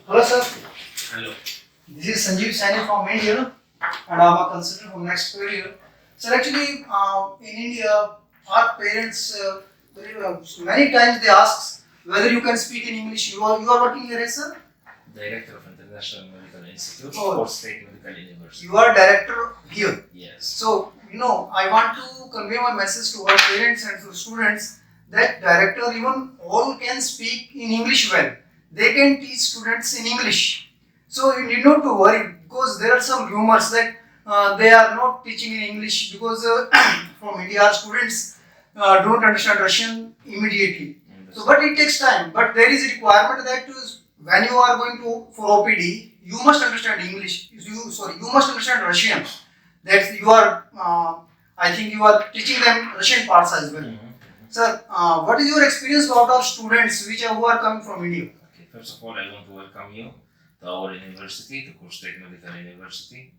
Hello, sir. Hello. This is Sanjeev Saini from India, and I'm a consultant from next career. Sir, actually, in India, our parents many times they ask whether you can speak in English. You are working here, right, sir? Director of International Medical Institute, Kursk State Medical University. You are director here. Yes. So, I want to convey my message to our parents and to students that director, even all can speak in English well. They can teach students in English. So, you need not to worry because there are some rumors that they are not teaching in English because from India our students don't understand Russian immediately. So, but it takes time. But there is a requirement that when you are going for OPD, you must understand English. You must understand Russian. That you are, I think you are teaching them Russian parts as well. Sir, what is your experience about our students who are coming from India? Okay, first of all, I want to welcome you to our university, to Kursk State Medical University.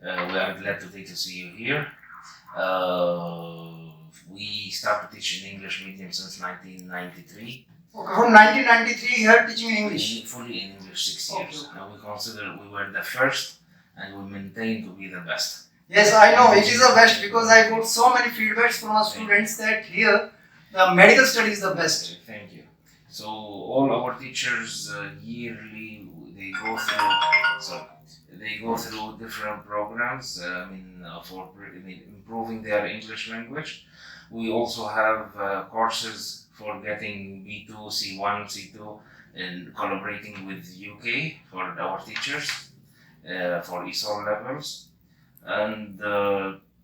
We are glad to see you here. We started teaching English medium since 1993. Okay, from 1993 you are teaching in English? Fully in English 6 years. Okay. And we consider we were the first and we maintain to be the best. Yes, I know it is the best because I got so many feedbacks from our students that here the medical study is the best. Thank you. So all our teachers yearly they go through different programs for improving their English language. We also have courses for getting B2, C1, C2 and collaborating with UK for our teachers for ESOL levels. And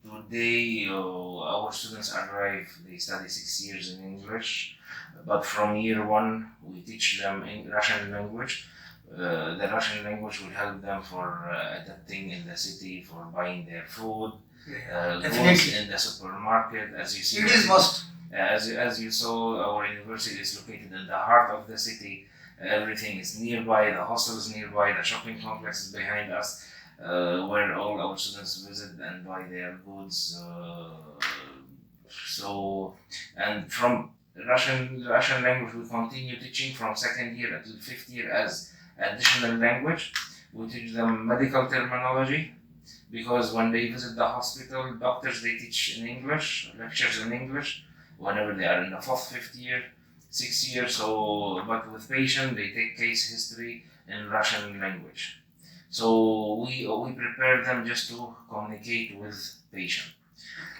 today our students arrive, they study 6 years in English, but from year 1 we teach them in Russian language. The Russian language will help them for adapting in the city, for buying their food, goods in the supermarket. As you see, it is must. As you saw, our university is located in the heart of the city. Everything is nearby, the hostel is nearby, the shopping complex is behind us, where all our students visit and buy their goods. And from Russian language, we continue teaching from 2nd year until 5th year as additional language. We teach them medical terminology because when they visit the hospital, doctors they teach in English, lectures in English. Whenever they are in the 4th, 5th year, 6th year, but with patient they take case history in Russian language. So we prepare them just to communicate with patient.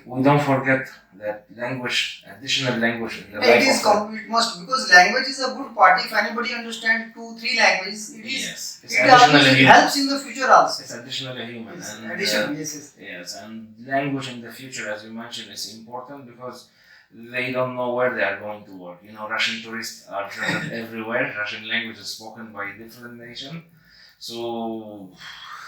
We don't forget that language, additional language in the life of it must, because language is a good part. If anybody understands 2-3 languages, it helps in the future also. It's additionally human. Yes, and language in the future, as you mentioned, is important because they don't know where they are going to work. Russian tourists are present everywhere. Russian language is spoken by different nations. So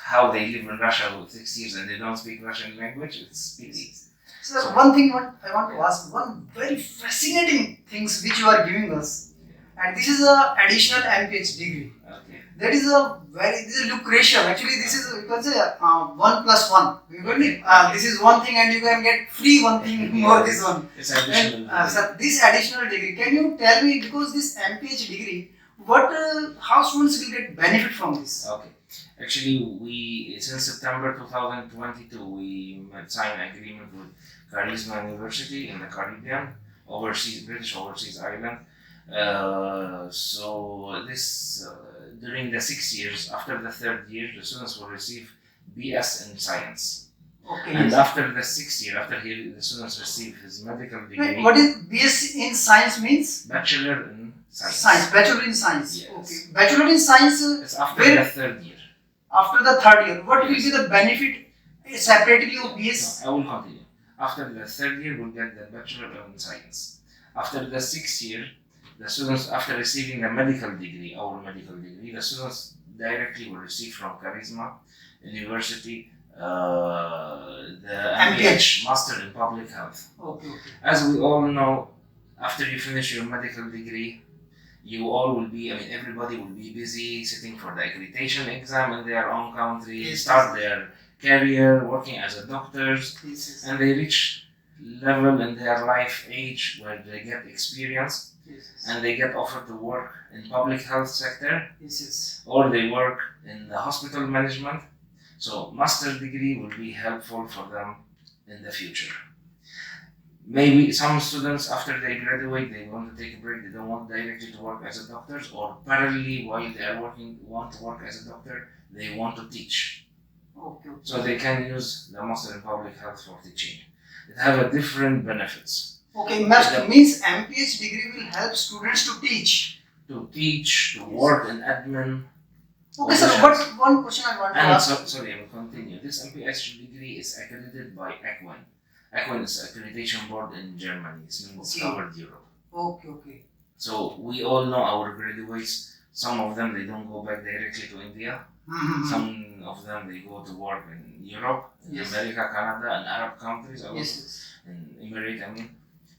how they live in Russia with 6 years and they don't speak Russian language, it's pity. So one thing I want to ask, one very fascinating things which you are giving us, and this is a additional MPH degree. Okay. This is lucrative. Actually, this is, you can say 1 plus 1. This is one thing and you can get free one thing more this one. It's additional. This additional degree, can you tell me, because this MPH degree, how students will get benefit from this? Okay. Actually, since September 2022, we signed an agreement with KURSK University in the Caribbean, British overseas island. So this during the 6 years, after the 3rd year, the students will receive BS in science. Okay. And after the 6th year, the students receive his medical degree. Wait, what is BS in science means? Bachelor in Science. Bachelor in Science. Yes. Okay. Bachelor in Science. It's after the 3rd year. After the 3rd year, what will be the benefit separately of BS? No, I will continue. After the 3rd year, we'll get the Bachelor in Science. After the 6th year, the students, after receiving the medical degree, our medical degree, the students directly will receive from KURSK University the MPH, Master in Public Health. Okay. As we all know, after you finish your medical degree, everybody will be busy sitting for the accreditation exam in their own country, start their career working as a doctors, and they reach level in their life age where they get experience. Yes. and they get offered to work in public health sector, Yes. or they work in the hospital management. So master's degree will be helpful for them in the future. Maybe some students, after they graduate, they want to take a break, they don't want directly to work as a doctor, or parallelly while they are working, want to work as a doctor, they want to teach. Okay. So they can use the Master in Public Health for teaching. It have a different benefits. Okay, means MPH degree will help students to teach. To teach, to work in admin. Okay, sir, but one question I want to ask. Sorry, I will continue. This MPH degree is accredited by ECWIN. ECWIN is accreditation board in Germany. It means covered Europe. Okay. So we all know our graduates. Some of them, they don't go back directly to India. Mm-hmm. Some of them, they go to work in Europe, in America, Canada, and Arab countries. In Emirates, I mean.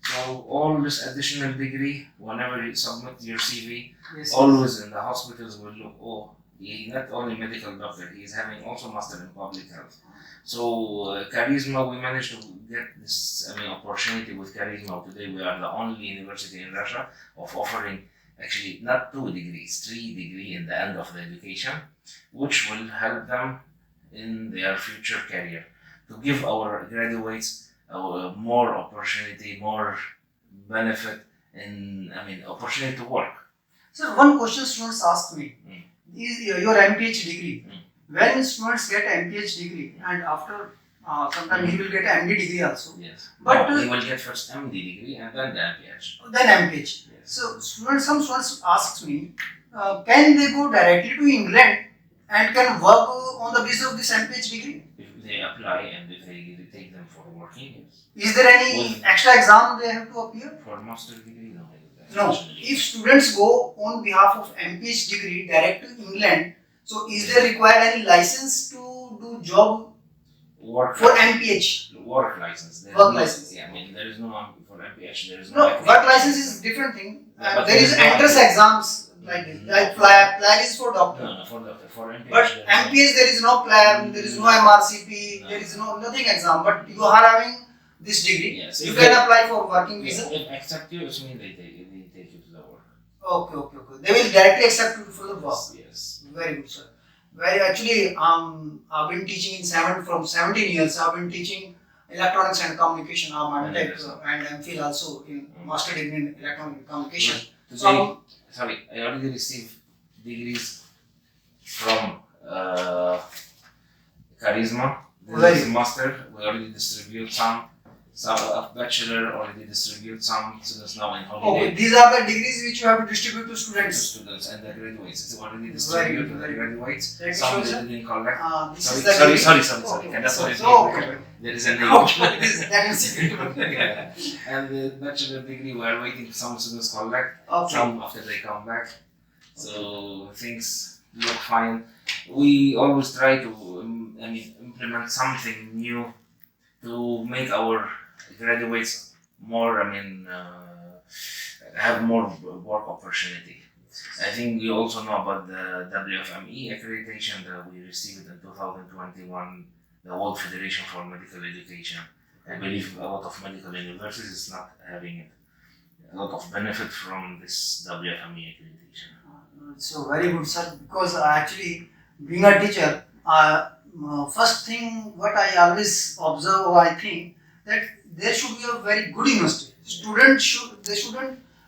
So all this additional degree, whenever you submit your CV, always in the hospitals will look, oh, he not only medical doctor, he is having also master in public health. So Charisma, we managed to get this opportunity with Charisma. Today we are the only university in Russia of offering actually not 2 degrees, 3 degrees in the end of the education, which will help them in their future career, to give our graduates more opportunity, more benefit, opportunity to work. So one question students ask me is your MPH degree. When students get MPH degree and after sometimes he will get MD degree also. Yes. But he will get first MD degree and then the MPH. Then MPH. Yes. So some students ask me, can they go directly to England and can work on the basis of this MPH degree? If they apply and if they take them for working, yes. Is there any extra exam they have to appear? For master degree, no. No. If students go on behalf of MPH degree direct to England, so is there required any license to do job work for license. MPH? Work license. License. Yeah, there is no for MPH. There is no. Work license is different thing. There is entrance exams like PLAB is for doctor. No, for doctor. For MPH. But MPH there is no PLAB, there is no MRCP, there is nothing exam. But you are having this degree. Yes. You can apply for working visa. If accept you, it means they take you to the work. Okay. They will directly accept you for the work. Yes. Very good, sir. Actually, I've been teaching from 17 years. I've been teaching electronics and communication. I'm Tech and MPhil also in master degree in electronic communication. Today, I already received degrees from Charisma. This is master. We already distribute some of bachelor already distribute some students now in holiday. Okay, these are the degrees which you have to distribute to students. Students and the graduates. It's already distributed to the graduates. Some they didn't collect. Sorry. There is a name. That is secret. And the bachelor degree, we are waiting for some students collect. Some after they come back. So things look fine. We always try to implement something new to make our graduates more, have more work opportunity. I think you also know about the WFME accreditation that we received in 2021, the World Federation for Medical Education. I believe a lot of medical universities is not having it. A lot of benefit from this WFME accreditation. So very good, sir, because actually being a teacher, first thing what I always observe, I think that there should be a very good university.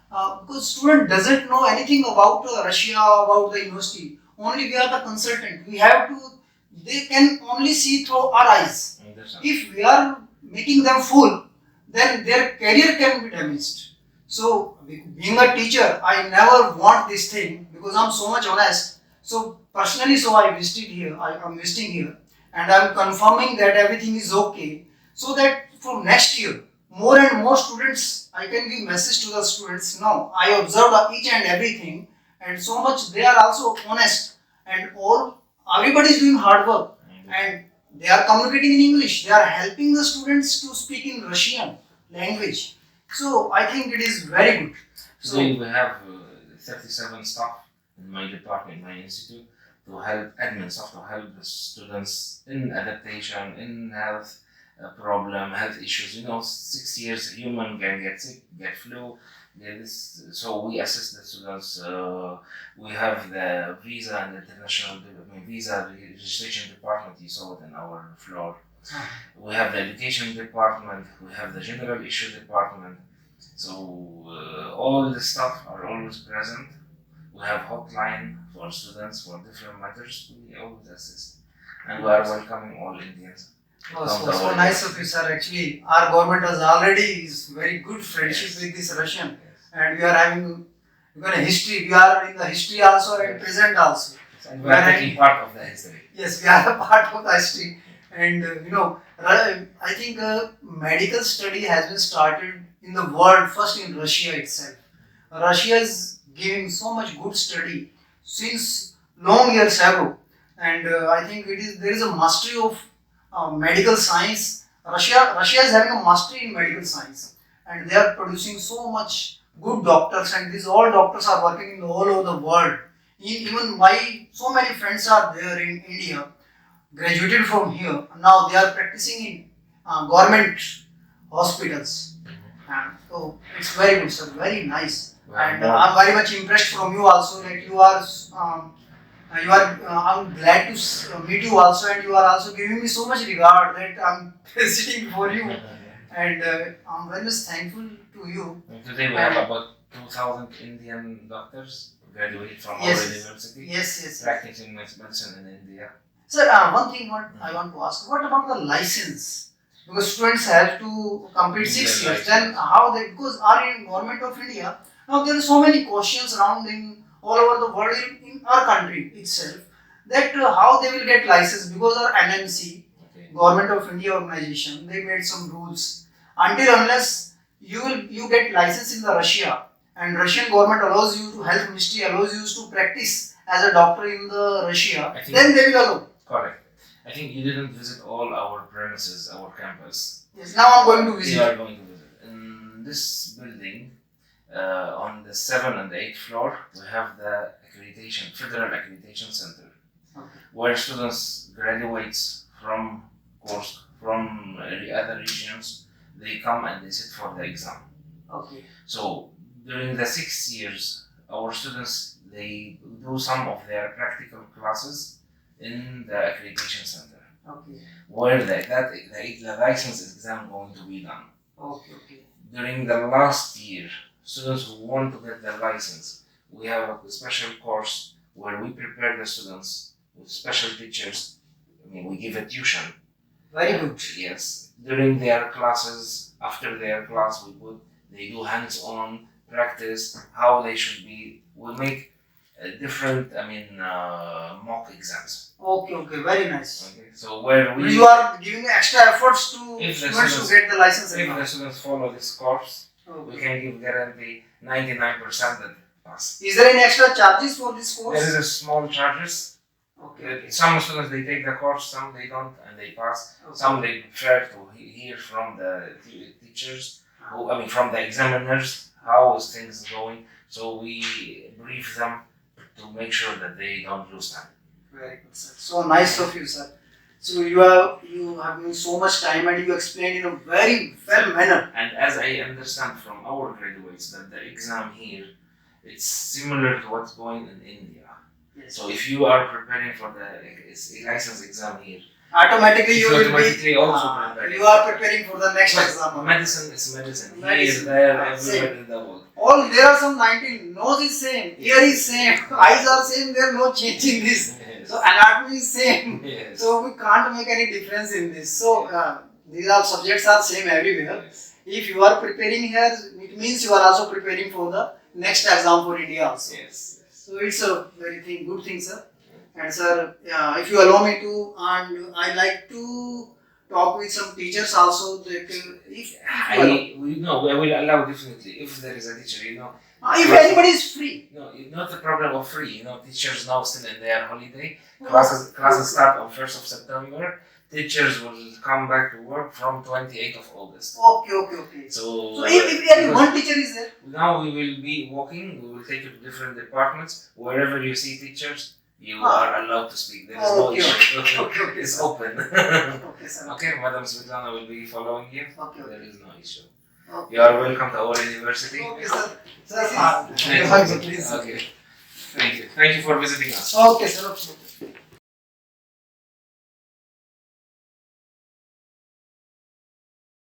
Because student doesn't know anything about Russia, about the university. Only we are the consultant. They can only see through our eyes. If we are making them fool, then their career can be damaged. So being a teacher, I never want this thing because I'm so much honest. So personally, I visited here. I'm visiting here, and I'm confirming that everything is okay. So that for next year, more and more students, I can give message to the students. Now I observed each and everything, and so much they are also honest, and everybody is doing hard work, and they are communicating in English. They are helping the students to speak in Russian language. So I think it is very good. Today we have 37 staff in my department, my institute, to help admin staff to help the students in adaptation, in health problem, health issues. 6 years human can get sick, get flu, So we assist the students. We have the visa and international visa registration department. You saw it in our floor. We have the education department. We have the general issue department. So all the staff are always present. We have hotline for students for different matters. We always assist, and we are welcoming all Indians. Oh, so nice of you, sir. Actually, our government has already is very good friendship with this Russian, and we are having even a history. We are in the history also and present also. And we are taking part of the history. Yes, we are a part of the history, and I think medical study has been started in the world first in Russia itself. Russia is giving so much good study since long years ago, and I think there is a mastery of medical science. Russia is having a mastery in medical science, and they are producing so much good doctors, and these all doctors are working in all over the world. Even my so many friends are there in India, graduated from here. Now they are practicing in government hospitals. And so it's very good, sir. Very nice. And I'm very much impressed from you also that you are. I'm glad to meet you also, and you are also giving me so much regard that I'm sitting before you, and I'm very much thankful to you. Today we have about 2,000 Indian doctors graduated from our university. Yes. Practicing medicine in India. Sir, one thing what I want to ask, what about the license? Because students have to complete 6 years. Then how they, because are in government of India, now there are so many questions around in all over the world in our country itself that how they will get license, because our NMC, Government of India organization, they made some rules. Until unless you get license in the Russia, and Russian government allows you to, health ministry allows you to practice as a doctor in the Russia, then they will allow. Correct. I think you didn't visit all our premises, our campus. Yes, now I'm going to visit. You are going to visit. In this building, on the 7th and 8th floor, we have the Federal Accreditation Center, where students graduates from Kursk, from other regions, they come and they sit for the exam. Okay. So during the 6 years, our students, they do some of their practical classes in the accreditation center. Okay. Where the license exam going to be done. Okay. During the last year, students who want to get their license, we have a special course where we prepare the students with special teachers. We give a tuition. Very good. Yes. During their classes, after their class, they do hands-on practice how they should be. We make different, mock exams. Okay, very nice. Okay, so where you are giving extra efforts to students to get the license. If the students follow this course, we can give guarantee 99% that pass. Is there any extra charges for this course? There is a small charges. Okay. Some students they take the course, some they don't, and they pass. Okay. Some they prefer to hear from the teachers, from the examiners, how is things going. So we brief them to make sure that they don't lose time. Very good, sir. So nice of you, sir. So you have given so much time and you explained in a very well manner. And as I understand from our graduates that the exam here, it's similar to what's going in India. Yes. So if you are preparing for the license exam here, automatically you will be also preparing. You are preparing for the next exam. Medicine is medicine. Here, there, everywhere in the world. There are some 19. Nose is same, ear is same, eyes are same. There are no change in this. Yes. So anatomy is same. Yes. So we can't make any difference in this. So these all subjects are same everywhere. Yes. If you are preparing here, it means you are also preparing for the next exam for India also. Yes. So it's a very good thing, sir. And sir, if you allow me to, and I like to talk with some teachers also. We will allow definitely if there is a teacher. If anybody is free. No, not the problem of free. Teachers now still in their holiday. Classes start on 1st of September. Teachers will come back to work from 28th of August. Okay. So if only one teacher is there? Now we will be walking. We will take you to different departments. Wherever you see teachers, you are allowed to speak. There is no issue. Okay. It's open. Okay, sir. Okay, Madam Svetlana will be following you. Okay. There is no issue. Okay. You are welcome to our university. Okay, sir. Sir, Thank hugs, you. please. Okay. Thank you. Thank you for visiting us. Okay, sir. Okay.